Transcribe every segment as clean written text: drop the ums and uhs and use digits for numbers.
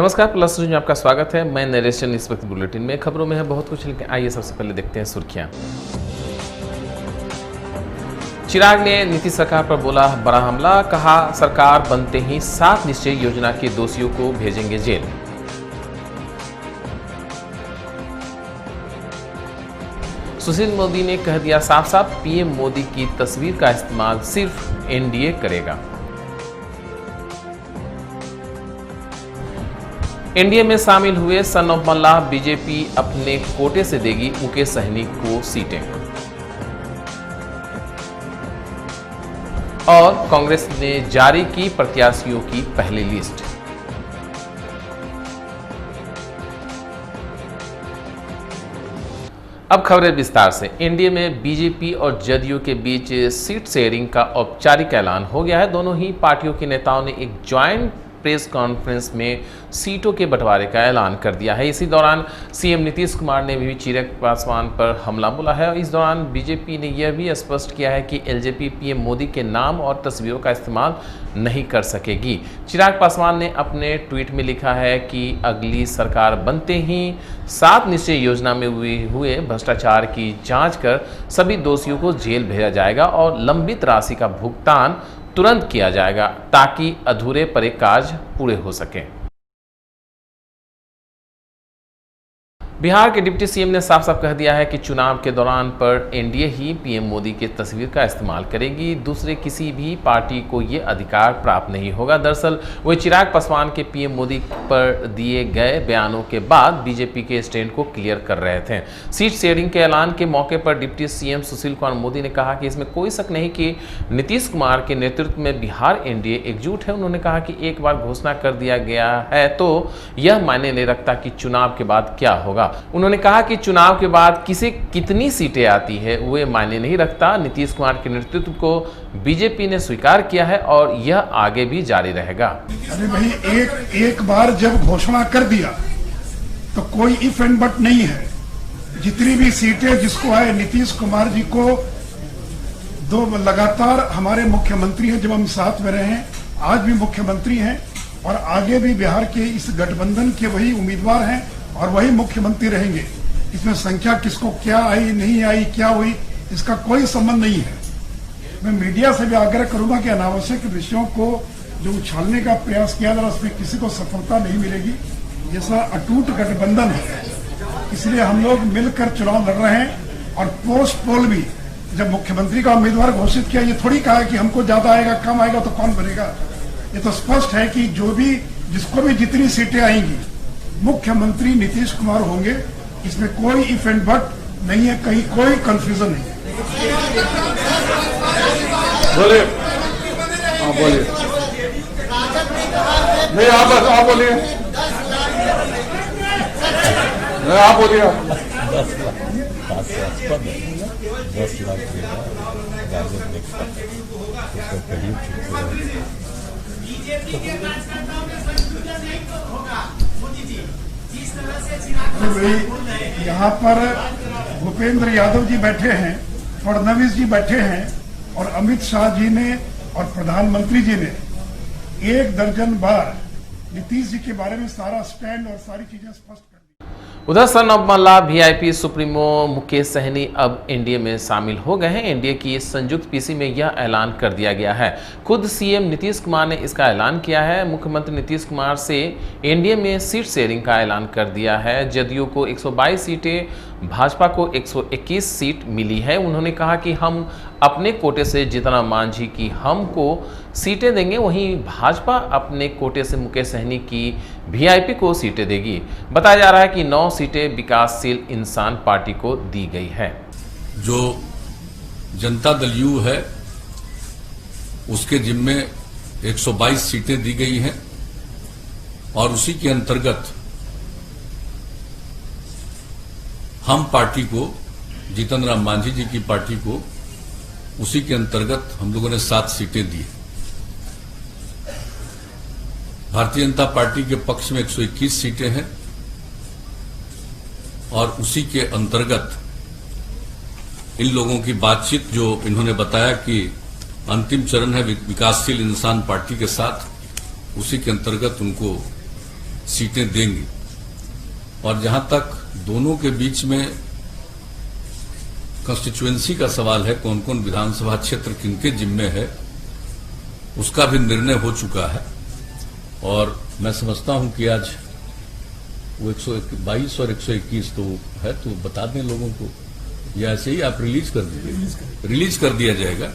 नमस्कार, plus news में आपका स्वागत है। मैं नरेश चंद। इस वक्त बुलेटिन में खबरों में है बहुत कुछ, लेकिन आइए सबसे पहले देखते हैं सुर्खियां। चिराग ने नीतीश सरकार पर बोला बड़ा हमला, कहा सरकार बनते ही 7 निश्चय योजना के दोषियों को भेजेंगे जेल। सुशील मोदी ने कह दिया साफ साफ, पीएम मोदी की तस्वीर का इस्तेमाल सिर्फ एनडीए करेगा। एनडीए में शामिल हुए सन ऑफ मल्लाह, बीजेपी अपने कोटे से देगी मुकेश सहनी को सीटें। और कांग्रेस ने जारी की प्रत्याशियों की पहली लिस्ट। अब खबरें विस्तार से। एनडीए में बीजेपी और जदयू के बीच सीट शेयरिंग का औपचारिक ऐलान हो गया है। दोनों ही पार्टियों के नेताओं ने एक ज्वाइंट प्रेस कॉन्फ्रेंस में सीटों के बंटवारे का ऐलान कर दिया है। इसी दौरान सीएम नीतीश कुमार ने भी चिराग पासवान पर हमला बोला है। इस दौरान बीजेपी ने यह भी स्पष्ट किया है कि एलजेपी पीएम मोदी के नाम और तस्वीरों का इस्तेमाल नहीं कर सकेगी। चिराग पासवान ने अपने ट्वीट में लिखा है कि अगली सरकार बनते ही 7 निश्चय योजना में हुए भ्रष्टाचार की जांच कर सभी दोषियों को जेल भेजा जाएगा और लंबित राशि का भुगतान तुरंत किया जाएगा ताकि अधूरे पड़े कार्य पूरे हो सकें। बिहार के डिप्टी सीएम ने साफ साफ कह दिया है कि चुनाव के दौरान पर एनडीए ही पीएम मोदी की तस्वीर का इस्तेमाल करेगी। दूसरे किसी भी पार्टी को ये अधिकार प्राप्त नहीं होगा। दरअसल वे चिराग पासवान के पीएम मोदी पर दिए गए बयानों के बाद बीजेपी के स्टैंड को क्लियर कर रहे थे। सीट शेयरिंग के ऐलान के मौके पर डिप्टी सीएम सुशील कुमार मोदी ने कहा कि इसमें कोई शक नहीं कि नीतीश कुमार के नेतृत्व में बिहार एनडीए एकजुट है। उन्होंने कहा कि एक बार घोषणा कर दिया गया है तो यह मायने नहीं रखता कि चुनाव के बाद क्या होगा। उन्होंने कहा कि चुनाव के बाद किसे कितनी सीटें आती है वो मायने नहीं रखता। नीतीश कुमार के नेतृत्व को बीजेपी ने स्वीकार किया है और यह आगे भी जारी रहेगा। अरे भाई, एक बार जब घोषणा कर दिया तो कोई इफ एंड बट नहीं है। जितनी भी सीटें जिसको आए, नीतीश कुमार जी को 2 लगातार हमारे मुख्यमंत्री हैं, जब हम साथ में रहे हैं, आज भी मुख्यमंत्री हैं और आगे भी बिहार के इस गठबंधन के वही उम्मीदवार हैं और वही मुख्यमंत्री रहेंगे। इसमें संख्या किसको क्या आई नहीं आई, क्या हुई, इसका कोई संबंध नहीं है। मैं मीडिया से भी आग्रह करूंगा कि अनावश्यक विषयों को जो उछालने का प्रयास किया जा रहा है उसमें किसी को सफलता नहीं मिलेगी। जैसा अटूट गठबंधन है, इसलिए हम लोग मिलकर चुनाव लड़ रहे हैं। और पोस्ट पोल भी जब मुख्यमंत्री का उम्मीदवार घोषित किया, ये थोड़ी कहा कि हमको ज्यादा आएगा कम आएगा तो कौन बनेगा। ये तो स्पष्ट है कि जो भी जिसको भी जितनी सीटें आएंगी मुख्यमंत्री नीतीश कुमार होंगे। इसमें कोई इफ एंड बट नहीं है, कहीं कोई कंफ्यूजन नहीं है। बोलिए, हाँ बोलिए। नहीं आप बोलिए, नहीं आप बोलिए। 10 लाख राजद ने यहाँ पर भूपेंद्र यादव जी बैठे हैं, फडणवीस जी बैठे हैं और अमित शाह जी ने और प्रधानमंत्री जी ने 1 दर्जन बार नीतीश जी के बारे में सारा स्टैंड और सारी चीजें स्पष्ट कर दी। उधर son of Mallah VIP supremo Mukesh Sahani अब एनडीए में शामिल हो गए हैं। एनडीए की संयुक्त पीसी में यह ऐलान कर दिया गया है। खुद सीएम नीतीश कुमार ने इसका ऐलान किया है। मुख्यमंत्री नीतीश कुमार से एनडीए में सीट शेयरिंग का ऐलान कर दिया है। जदयू को 122 सीटें, भाजपा को 121 सीट मिली है। उन्होंने कहा कि हम अपने कोटे से जितना मांझी की हमको सीटें देंगे, वहीं भाजपा अपने कोटे से मुकेश सहनी की वीआईपी को सीटें देगी। बताया जा रहा है कि 9 सीटें विकासशील इंसान पार्टी को दी गई है। जो जनता दल यू है उसके जिम्मे 122 सीटें दी गई हैं और उसी के अंतर्गत हम पार्टी को, जीतन राम मांझी जी की पार्टी को, उसी के अंतर्गत हम लोगों ने 7 सीटें दी। भारतीय जनता पार्टी के पक्ष में 121 सीटें हैं और उसी के अंतर्गत इन लोगों की बातचीत जो इन्होंने बताया कि अंतिम चरण है विकासशील इंसान पार्टी के साथ, उसी के अंतर्गत उनको सीटें देंगे। और जहां तक दोनों के बीच में कंस्टिट्यूएंसी का सवाल है, कौन कौन विधानसभा क्षेत्र किनके जिम्मे है, उसका भी निर्णय हो चुका है। और मैं समझता हूं कि आज वो 122 और 121 तो है, तो बता दें लोगों को, या ऐसे ही आप रिलीज कर दीजिए, रिलीज कर दिया जाएगा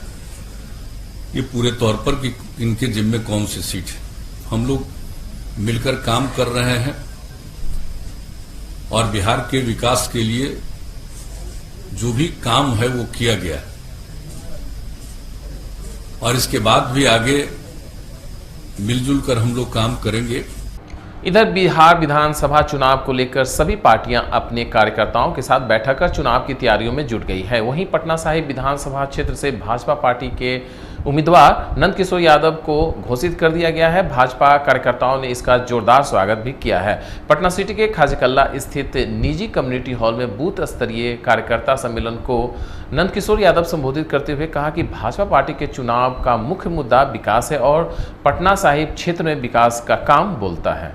ये पूरे तौर पर कि इनके जिम्मे कौन सी सीट है। हम लोग मिलकर काम कर रहे हैं और बिहार के विकास के लिए जो भी काम है वो किया गया है, और इसके बाद भी आगे मिलजुल कर हम लोग काम करेंगे। इधर बिहार विधानसभा चुनाव को लेकर सभी पार्टियां अपने कार्यकर्ताओं के साथ बैठक कर चुनाव की तैयारियों में जुट गई है। वहीं पटना साहिब विधानसभा क्षेत्र से भाजपा पार्टी के उम्मीदवार नंदकिशोर यादव को घोषित कर दिया गया है। भाजपा कार्यकर्ताओं ने इसका जोरदार स्वागत भी किया है। पटना सिटी के खाजकल्ला स्थित निजी कम्युनिटी हॉल में बूथ स्तरीय कार्यकर्ता सम्मेलन को नंदकिशोर यादव संबोधित करते हुए कहा कि भाजपा पार्टी के चुनाव का मुख्य मुद्दा विकास है और पटना साहिब क्षेत्र में विकास का काम बोलता है।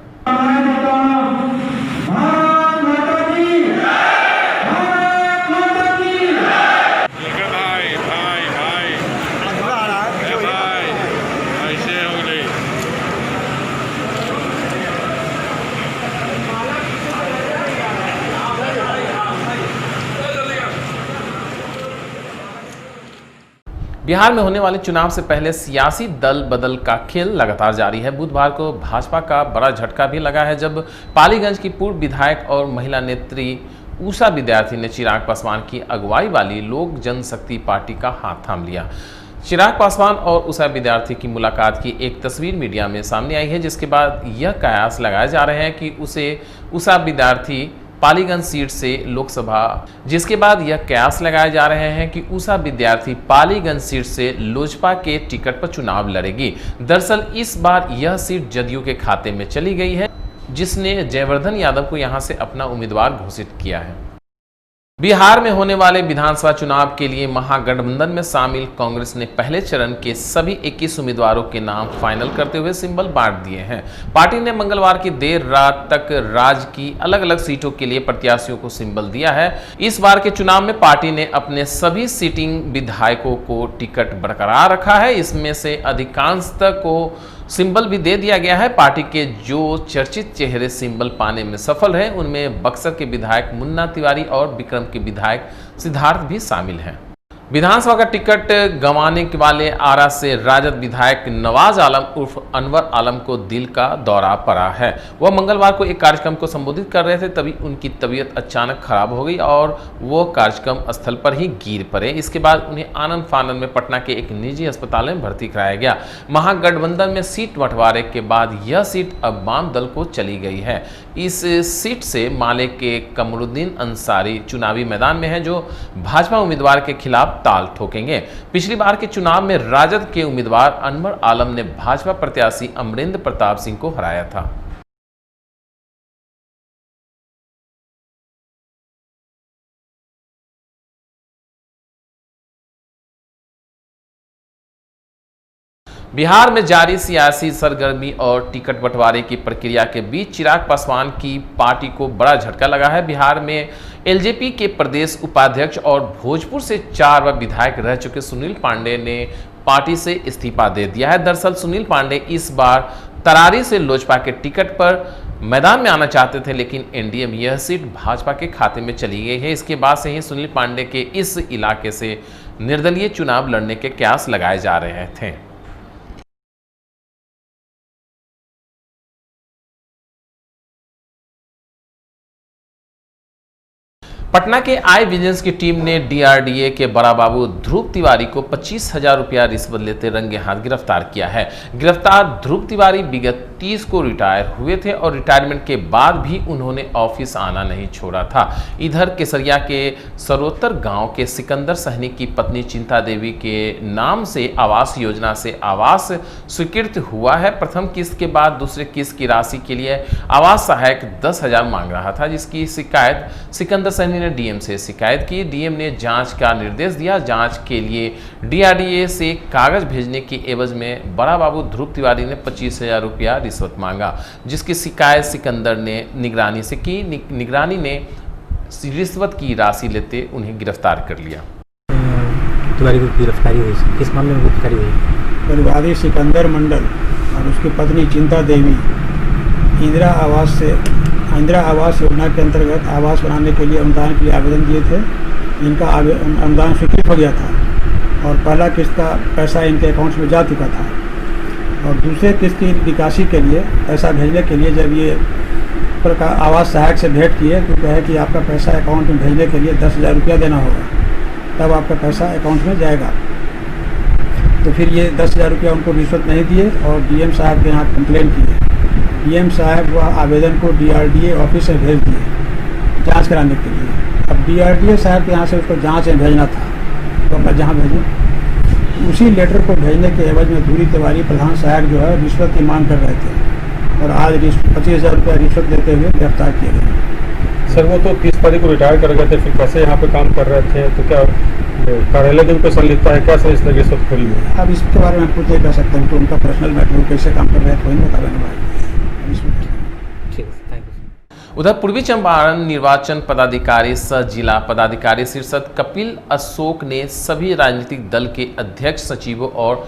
बिहार में होने वाले चुनाव से पहले सियासी दल बदल का खेल लगातार जारी है। बुधवार को भाजपा का बड़ा झटका भी लगा है जब पालीगंज की पूर्व विधायक और महिला नेत्री उषा विद्यार्थी ने चिराग पासवान की अगुवाई वाली लोक जनशक्ति पार्टी का हाथ थाम लिया। चिराग पासवान और उषा विद्यार्थी की मुलाकात की एक तस्वीर मीडिया में सामने आई है, जिसके बाद यह कयास लगाए जा रहे हैं कि उषा विद्यार्थी पालीगंज सीट से लोकसभा जिसके बाद यह कयास लगाए जा रहे हैं कि उषा विद्यार्थी पालीगंज सीट से लोजपा के टिकट पर चुनाव लड़ेगी। दरअसल इस बार यह सीट जदयू के खाते में चली गई है, जिसने जयवर्धन यादव को यहां से अपना उम्मीदवार घोषित किया है। बिहार में होने वाले विधानसभा चुनाव के लिए महागठबंधन में शामिल कांग्रेस ने पहले चरण के सभी 21 उम्मीदवारों के नाम फाइनल करते हुए सिंबल बांट दिए हैं। पार्टी ने मंगलवार की देर रात तक राज्य की अलग अलग सीटों के लिए प्रत्याशियों को सिंबल दिया है। इस बार के चुनाव में पार्टी ने अपने सभी सिटिंग विधायकों को टिकट बरकरार रखा है। इसमें से अधिकांश को सिंबल भी दे दिया गया है। पार्टी के जो चर्चित चेहरे सिंबल पाने में सफल हैं, उनमें बक्सर के विधायक मुन्ना तिवारी और विक्रम के विधायक सिद्धार्थ भी शामिल हैं। विधानसभा का टिकट गंवाने वाले आरा से राजद विधायक नवाज आलम उर्फ अनवर आलम को दिल का दौरा पड़ा है। वह मंगलवार को एक कार्यक्रम को संबोधित कर रहे थे, तभी उनकी तबीयत अचानक खराब हो गई और वो कार्यक्रम स्थल पर ही गिर पड़े। इसके बाद उन्हें आनंद फानंद में पटना के एक निजी अस्पताल में भर्ती कराया गया। महागठबंधन में सीट बंटवारे के बाद यह सीट अब वाम दल को चली गई है। इस सीट से माले के कमरुद्दीन अंसारी चुनावी मैदान में है, जो भाजपा उम्मीदवार के खिलाफ ताल ठोकेंगे। पिछली बार के चुनाव में राजद के उम्मीदवार अनवर आलम ने भाजपा प्रत्याशी अमरेंद्र प्रताप सिंह को हराया था। बिहार में जारी सियासी सरगर्मी और टिकट बंटवारे की प्रक्रिया के बीच चिराग पासवान की पार्टी को बड़ा झटका लगा है। बिहार में एलजेपी के प्रदेश उपाध्यक्ष और भोजपुर से 4 बार विधायक रह चुके सुनील पांडे ने पार्टी से इस्तीफा दे दिया है। दरअसल सुनील पांडे इस बार तरारी से लोजपा के टिकट पर मैदान में आना चाहते थे, लेकिन एनडीए में यह सीट भाजपा के खाते में चली गई है। इसके बाद से ही सुनील पांडे के इस इलाके से निर्दलीय चुनाव लड़ने के कयास लगाए जा रहे थे। पटना के आई विजिलेंस की टीम ने डीआरडीए के बड़ा बाबू ध्रुव तिवारी को 25,000 रुपया रिश्वत लेते रंगे हाथ गिरफ्तार किया है। गिरफ्तार ध्रुव तिवारी विगत 30 को रिटायर हुए थे और रिटायरमेंट के बाद भी उन्होंने ऑफिस आना नहीं छोड़ा था। इधर केसरिया के सरोत्तर गांव के सिकंदर सहनी की पत्नी चिंता देवी के नाम से आवास योजना से आवास स्वीकृत हुआ है। प्रथम किस्त के बाद दूसरे किस्त की राशि के लिए आवास सहायक 10,000 मांग रहा था, जिसकी शिकायत सिकंदर सहनी ने डीएम से शिकायत की। डीएम ने जांच का निर्देश दिया। जांच के लिए डीआरडीए से कागज भेजने की एवज में बड़ा बाबू ध्रुव तिवारी ने 25,000 रुपया रिश्वत मांगा, जिसकी शिकायत सिकंदर ने निगरानी से की। निगरानी ने रिश्वत की राशि लेते उन्हें गिरफ्तार कर लिया। तिवारी की गिरफ्तारी हुई, किस मामले में गिरफ्तारी हुई? परिवादी सिकंदर मंडल और उसकी पत्नी चिंता देवी इंदिरा आवास योजना के अंतर्गत आवास बनाने के लिए अनुदान के लिए आवेदन दिए थे। इनका अनुदान स्वीकृत हो गया था और पहला किस्त का पैसा इनके अकाउंट्स में जा चुका था और दूसरे किस्त की निकासी के लिए पैसा भेजने के लिए जब ये आवास सहायक से भेंट किए तो कहे कि आपका पैसा अकाउंट में भेजने के लिए 10,000 रुपया देना होगा, तब आपका पैसा अकाउंट में जाएगा। तो फिर ये 10,000 रुपया उनको रिश्वत नहीं दिए और डीएम साहब के यहाँ कंप्लेन किए। डीएम साहब वह आवेदन को डीआरडीए ऑफिस में भेज दिए जांच कराने के लिए। अब डीआरडीए साहब के यहाँ से उसको जांच में भेजना था, तो अपना जहाँ भेजें। उसी लेटर को भेजने के एवज में धूरी तिवारी प्रधान सहायक जो है रिश्वत की मांग कर रहे थे और आज 25,000 रुपया रिश्वत देते हुए गिरफ्तार किए गए। सर वो तो 30 तारीख को रिटायर कर गए थे, फिर कैसे यहाँ पे काम कर रहे थे, तो क्या कार्यालय के ऊपर संलिप्तता है क्या सर इस तरह सब खोली है? अब इसके बारे में कुछ नहीं कह सकते हैं, तो उनका पर्सनल मैटर वो कैसे काम कर रहे हैं कोई नहीं बता रहे। उधर पूर्वी चंपारण निर्वाचन पदाधिकारी सह जिला पदाधिकारी शीर्षक कपिल अशोक ने सभी राजनीतिक दल के अध्यक्ष सचिवों और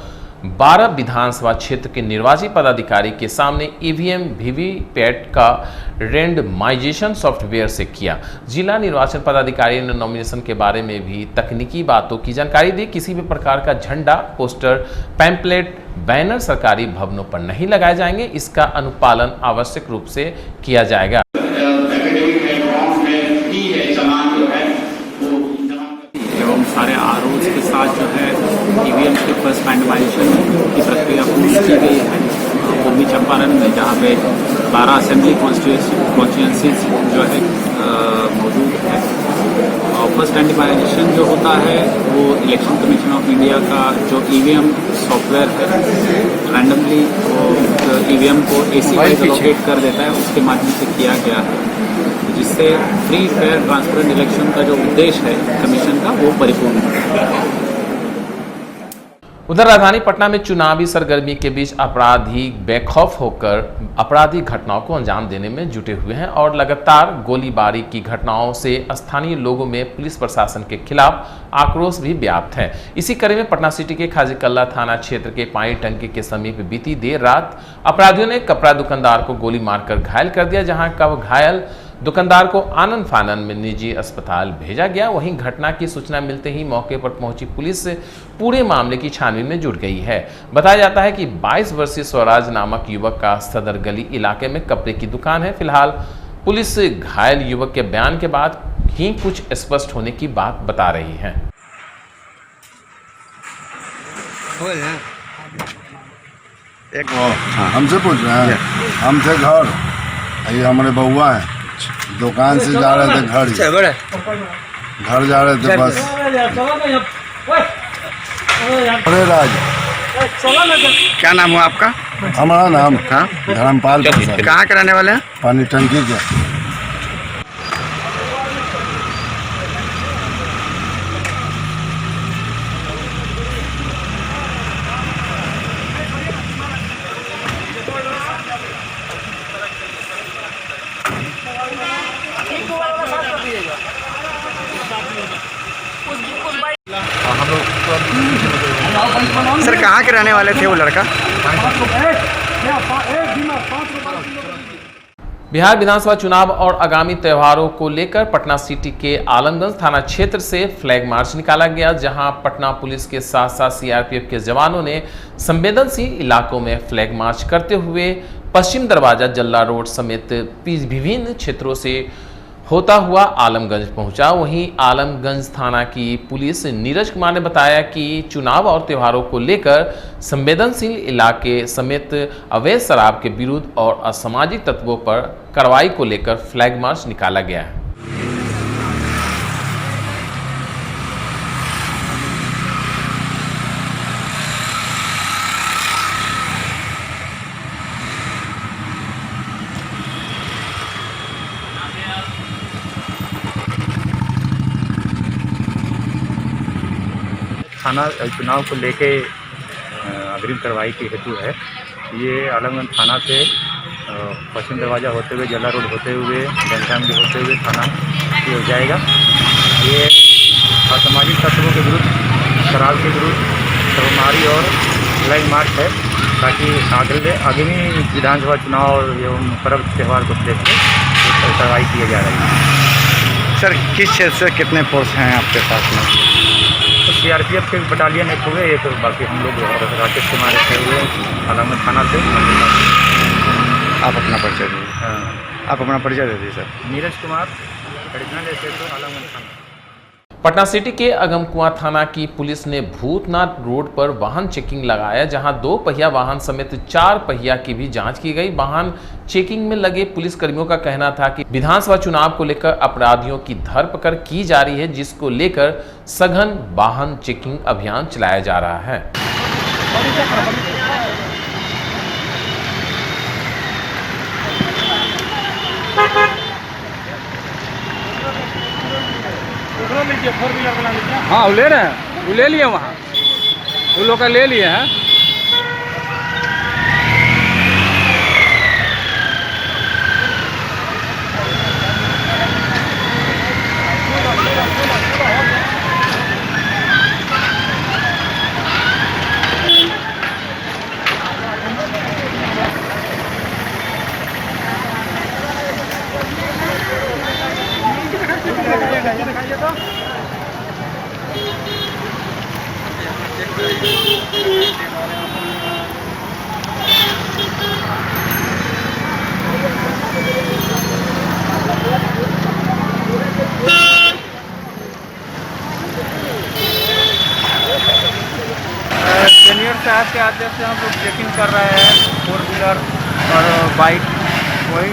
12 विधानसभा क्षेत्र के निर्वाची पदाधिकारी के सामने ईवीएम वीवीपैट का रेंडमाइजेशन सॉफ्टवेयर से किया। जिला निर्वाचन पदाधिकारी ने नॉमिनेशन के बारे में भी तकनीकी बातों की जानकारी दी। किसी भी प्रकार का झंडा, पोस्टर, पैम्पलेट, बैनर सरकारी भवनों पर नहीं लगाए जाएंगे। इसका अनुपालन आवश्यक रूप से किया जाएगा। एवं सारे आरओज के साथ जो है ईवीएम के फर्स्ट रैंडमाइजेशन की प्रक्रिया पूरी की गई है पूर्वी चंपारण में, जहाँ पे 12 असेंबली कॉन्स्टिट्यूंसीज जो है मौजूद है। और फर्स्ट रैंडमाइजेशन जो होता है वो इलेक्शन कमीशन ऑफ इंडिया का जो ईवीएम सॉफ्टवेयर है रैंडमली ईवीएम को एसी वाइज एलोकेट कर देता है, उसके माध्यम से किया गया है, जिससे फ्री फेयर ट्रांसपेरेंट इलेक्शन का जो उद्देश्य है कमीशन का वो परिपूर्ण है। उधर राजधानी पटना में चुनावी सरगर्मी के बीच अपराधी बेखौफ होकर आपराधिक घटनाओं को अंजाम देने में जुटे हुए हैं और लगातार गोलीबारी की घटनाओं से स्थानीय लोगों में पुलिस प्रशासन के खिलाफ आक्रोश भी व्याप्त है। इसी कड़ी में पटना सिटी के खाजी कल्ला थाना क्षेत्र के पानी टंकी के समीप बीती देर रात अपराधियों ने कपड़ा दुकानदार को गोली मारकर घायल कर दिया, जहां कब घायल दुकानदार को आनंद फानन में निजी अस्पताल भेजा गया। वहीं घटना की सूचना मिलते ही मौके पर पहुंची पुलिस पूरे मामले की छानबीन में जुट गई है। बताया जाता है कि 22 वर्षीय स्वराज नामक युवक का सदर गली इलाके में कपड़े की दुकान है। फिलहाल पुलिस घायल युवक के बयान के बाद ही कुछ स्पष्ट होने की बात बता रही है। हमसे पूछ रहे हैं, हम थे घर, ये हमारे बउआ है, दुकान से जा रहे थे घर जा रहे थे बस। अरे राज, क्या नाम हुआ आपका? हमारा नाम धर्मपाल। कहाँ के रहने वाले हैं? पानी टंकी के। सर कहाँ के रहने वाले थे वो लड़का? बिहार विधानसभा चुनाव और आगामी त्योहारों को लेकर पटना सिटी के आलमगंज थाना क्षेत्र से फ्लैग मार्च निकाला गया, जहां पटना पुलिस के साथ साथ सीआरपीएफ के जवानों ने संवेदनशील इलाकों में फ्लैग मार्च करते हुए पश्चिम दरवाजा, जल्ला रोड समेत विभिन्न क्षेत्रों से होता हुआ आलमगंज पहुंचा। वहीं आलमगंज थाना की पुलिस नीरज कुमार ने बताया कि चुनाव और त्योहारों को लेकर संवेदनशील इलाके समेत अवैध शराब के विरुद्ध और असामाजिक तत्वों पर कार्रवाई को लेकर फ्लैग मार्च निकाला गया है। थाना चुनाव को लेके अग्रिम कार्रवाई के हेतु है। ये आलमगंज थाना से पश्चिम दरवाज़ा होते हुए जला रोड होते हुए घनश्यामगंज होते हुए थाना की ओर जाएगा। ये असामाजिक तत्वों के विरुद्ध, शराब के विरुद्ध सर्वमारी और फ्लैग मार्च है, ताकि आगामी विधानसभा चुनाव एवं पर्व त्यौहार को देखते कार्रवाई की जा रही है। सर किस क्षेत्र से कितने फोर्स हैं आपके पास में? तो सीआरपीएफ के बटालियन एक हुए, एक बाकी हम लोग राकेश कुमार रखे हुए आलमगंज थाना से। आप अपना परिचय दीजिए। हाँ, आप अपना परिचय दे दीजिए sir. Neeraj Kumar, additional SHO Alamganj थाना। पटना सिटी के अगमकुआं थाना की पुलिस ने भूतनाथ रोड पर वाहन चेकिंग लगाया, जहां 2 पहिया वाहन समेत 4 पहिया की भी जांच की गई। वाहन चेकिंग में लगे पुलिसकर्मियों का कहना था कि विधानसभा चुनाव को लेकर अपराधियों की धरपकड़ की जा रही है, जिसको लेकर सघन वाहन चेकिंग अभियान चलाया जा रहा है। हाँ वो ले रहे हैं, वो ले लिए वहाँ, वो लोग का ले लिए हैं। सीनियर साहब के आदेश से हम लोग चेकिंग कर रहे हैं, 4 व्हीलर और बाइक, वही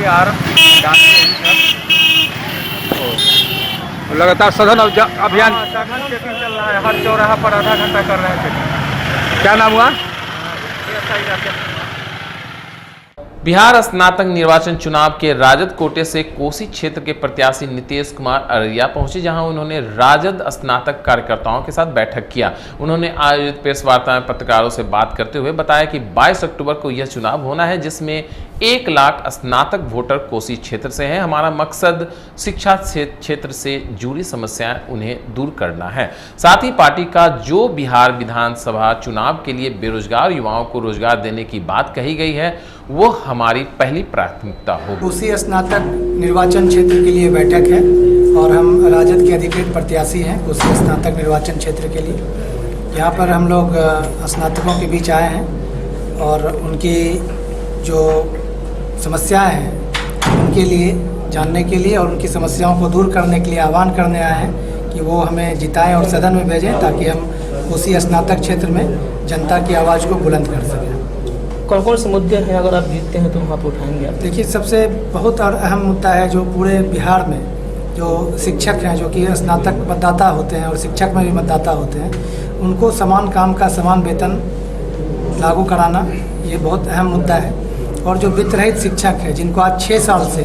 लगातार सघन अभियान सघन चेकिंग चल रहा है। हर चौराहा पर आधा घंटा कर रहे हैं चेकिंग। क्या नाम हुआ? बिहार स्नातक निर्वाचन चुनाव के राजद कोटे से कोसी क्षेत्र के प्रत्याशी नीतीश कुमार अररिया पहुंचे, जहां उन्होंने राजद स्नातक कार्यकर्ताओं के साथ बैठक किया। उन्होंने आयोजित प्रेस वार्ता में पत्रकारों से बात करते हुए बताया कि 22 अक्टूबर को यह चुनाव होना है, जिसमें 1 लाख स्नातक वोटर कोसी क्षेत्र से हैं। हमारा मकसद शिक्षा क्षेत्र से जुड़ी समस्याएं उन्हें दूर करना है। साथ ही पार्टी का जो बिहार विधानसभा चुनाव के लिए बेरोजगार युवाओं को रोजगार देने की बात कही गई है, वो हमारी पहली प्राथमिकता होगी। कोसी स्नातक निर्वाचन क्षेत्र के लिए बैठक है और हम राजद के अधिकृत प्रत्याशी हैं कोसी स्नातक निर्वाचन क्षेत्र के लिए। यहाँ पर हम लोग स्नातकों के बीच आए हैं और उनकी जो समस्याएं हैं उनके लिए जानने के लिए और उनकी समस्याओं को दूर करने के लिए आह्वान करने आए हैं कि वो हमें जिताएं और सदन में भेजें, ताकि हम कोसी स्नातक क्षेत्र में जनता की आवाज़ को बुलंद कर सकें। कौन कौन से मुद्दे हैं अगर आप जीतते हैं तो वहाँ पर उठाएंगे आप? देखिए, सबसे बहुत अहम मुद्दा है जो पूरे बिहार में जो शिक्षक हैं, जो कि स्नातक मतदाता होते हैं और शिक्षक में भी मतदाता होते हैं, उनको समान काम का समान वेतन लागू कराना, ये बहुत अहम मुद्दा है। और जो वित्त रहित शिक्षक है, जिनको आज 6 साल से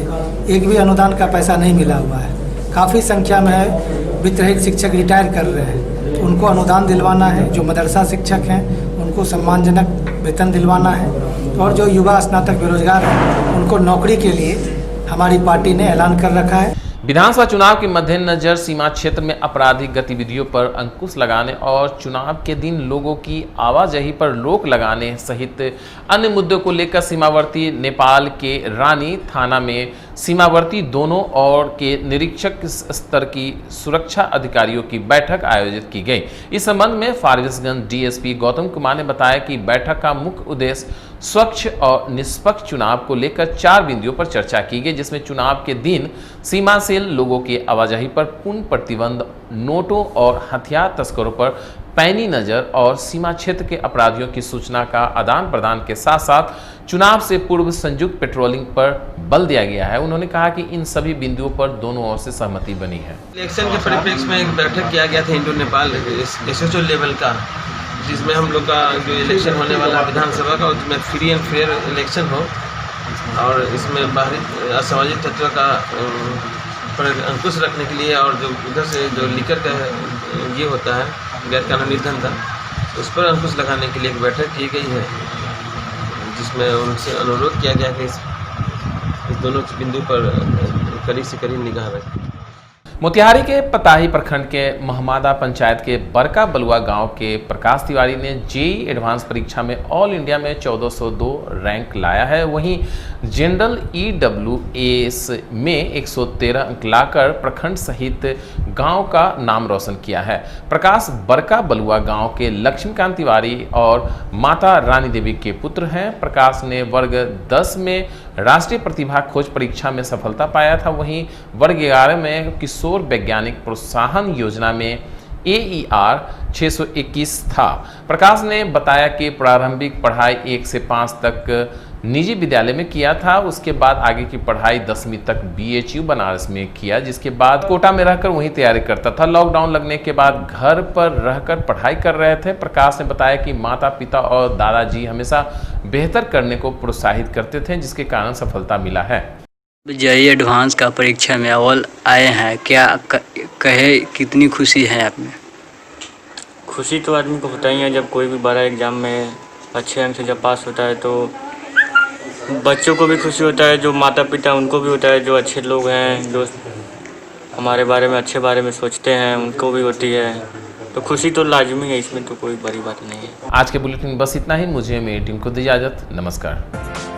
एक भी अनुदान का पैसा नहीं मिला हुआ है, काफ़ी संख्या में है वित्त रहित शिक्षक रिटायर कर रहे हैं, तो उनको अनुदान दिलवाना है। जो मदरसा शिक्षक हैं उनको सम्मानजनक वेतन दिलवाना है। और जो युवा स्नातक बेरोजगार हैं उनको नौकरी के लिए हमारी पार्टी ने ऐलान कर रखा है। विधानसभा चुनाव के मद्देनजर सीमा क्षेत्र में आपराधिक गतिविधियों पर अंकुश लगाने और चुनाव के दिन लोगों की आवाजाही पर रोक लगाने सहित अन्य मुद्दों को लेकर सीमावर्ती नेपाल के रानी थाना में सीमावर्ती दोनों ओर के निरीक्षक स्तर की सुरक्षा अधिकारियों की बैठक आयोजित की गई। इस संबंध में फारबिसगंज डीएसपी गौतम कुमार ने बताया कि बैठक का मुख्य उद्देश्य स्वच्छ और निष्पक्ष चुनाव को लेकर 4 बिंदुओं पर चर्चा की गई, जिसमें चुनाव के दिन सीमा से लोगों की आवाजाही पर पूर्ण प्रतिबंध, नोटों और हथियार तस्करों पर पैनी नजर और सीमा क्षेत्र के अपराधियों की सूचना का आदान प्रदान के साथ साथ चुनाव से पूर्व संयुक्त पेट्रोलिंग पर बल दिया गया है। उन्होंने कहा कि इन सभी बिंदुओं पर दोनों ओर से सहमति बनी है। इलेक्शन के परिप्रेक्ष्य में एक बैठक किया गया था इंडो नेपाल एसएचओ लेवल का, जिसमें हम लोग का जो इलेक्शन होने वाला विधानसभा का, उसमें फ्री एंड फेयर इलेक्शन हो और इसमें बाहरी असामाजिक तत्व का पर अंकुश रखने के लिए और जो उधर से जो लीकर का ये होता है गैरकानूनी धंधा, उस पर अंकुश लगाने के लिए एक बैठक की गई है, जिसमें उनसे अनुरोध किया गया कि इस दोनों बिंदु पर करीब से करीब निगाह रखें। मोतिहारी के पताही प्रखंड के महमादा पंचायत के बरका बलुआ गांव के प्रकाश तिवारी ने जेईई एडवांस परीक्षा में ऑल इंडिया में 1402 रैंक लाया है। वहीं जनरल EWS में 113 अंक लाकर प्रखंड सहित गांव का नाम रोशन किया है। प्रकाश बरका बलुआ गांव के लक्ष्मीकांत तिवारी और माता रानी देवी के पुत्र हैं। प्रकाश ने वर्ग 10 में राष्ट्रीय प्रतिभा खोज परीक्षा में सफलता पाया था। वहीं वर्ग 11 में किशोर वैज्ञानिक प्रोत्साहन योजना में AER 621 था। प्रकाश ने बताया कि प्रारंभिक पढ़ाई 1 से 5 तक निजी विद्यालय में किया था। उसके बाद आगे की पढ़ाई 10वीं तक BHU बनारस में किया, जिसके बाद कोटा में रहकर वहीं तैयारी करता था। लॉकडाउन लगने के बाद घर पर रहकर पढ़ाई कर रहे थे। प्रकाश ने बताया कि माता पिता और दादाजी हमेशा बेहतर करने को प्रोत्साहित करते थे, जिसके कारण सफलता मिला है। जेईई एडवांस का परीक्षा में अव्वल आए हैं, क्या कहे कितनी खुशी है आप में? खुशी तो आदमी को होता ही है, जब कोई भी बड़ा एग्जाम में अच्छे अंक से जब पास होता है तो बच्चों को भी खुशी होता है, जो माता पिता उनको भी होता है, जो अच्छे लोग हैं, जो हमारे बारे में अच्छे बारे में सोचते हैं उनको भी होती है, तो खुशी तो लाजमी है, इसमें तो कोई बड़ी बात नहीं है। आज के बुलेटिन बस इतना ही। मुझे मेरी टीम को दी इजाजत। नमस्कार।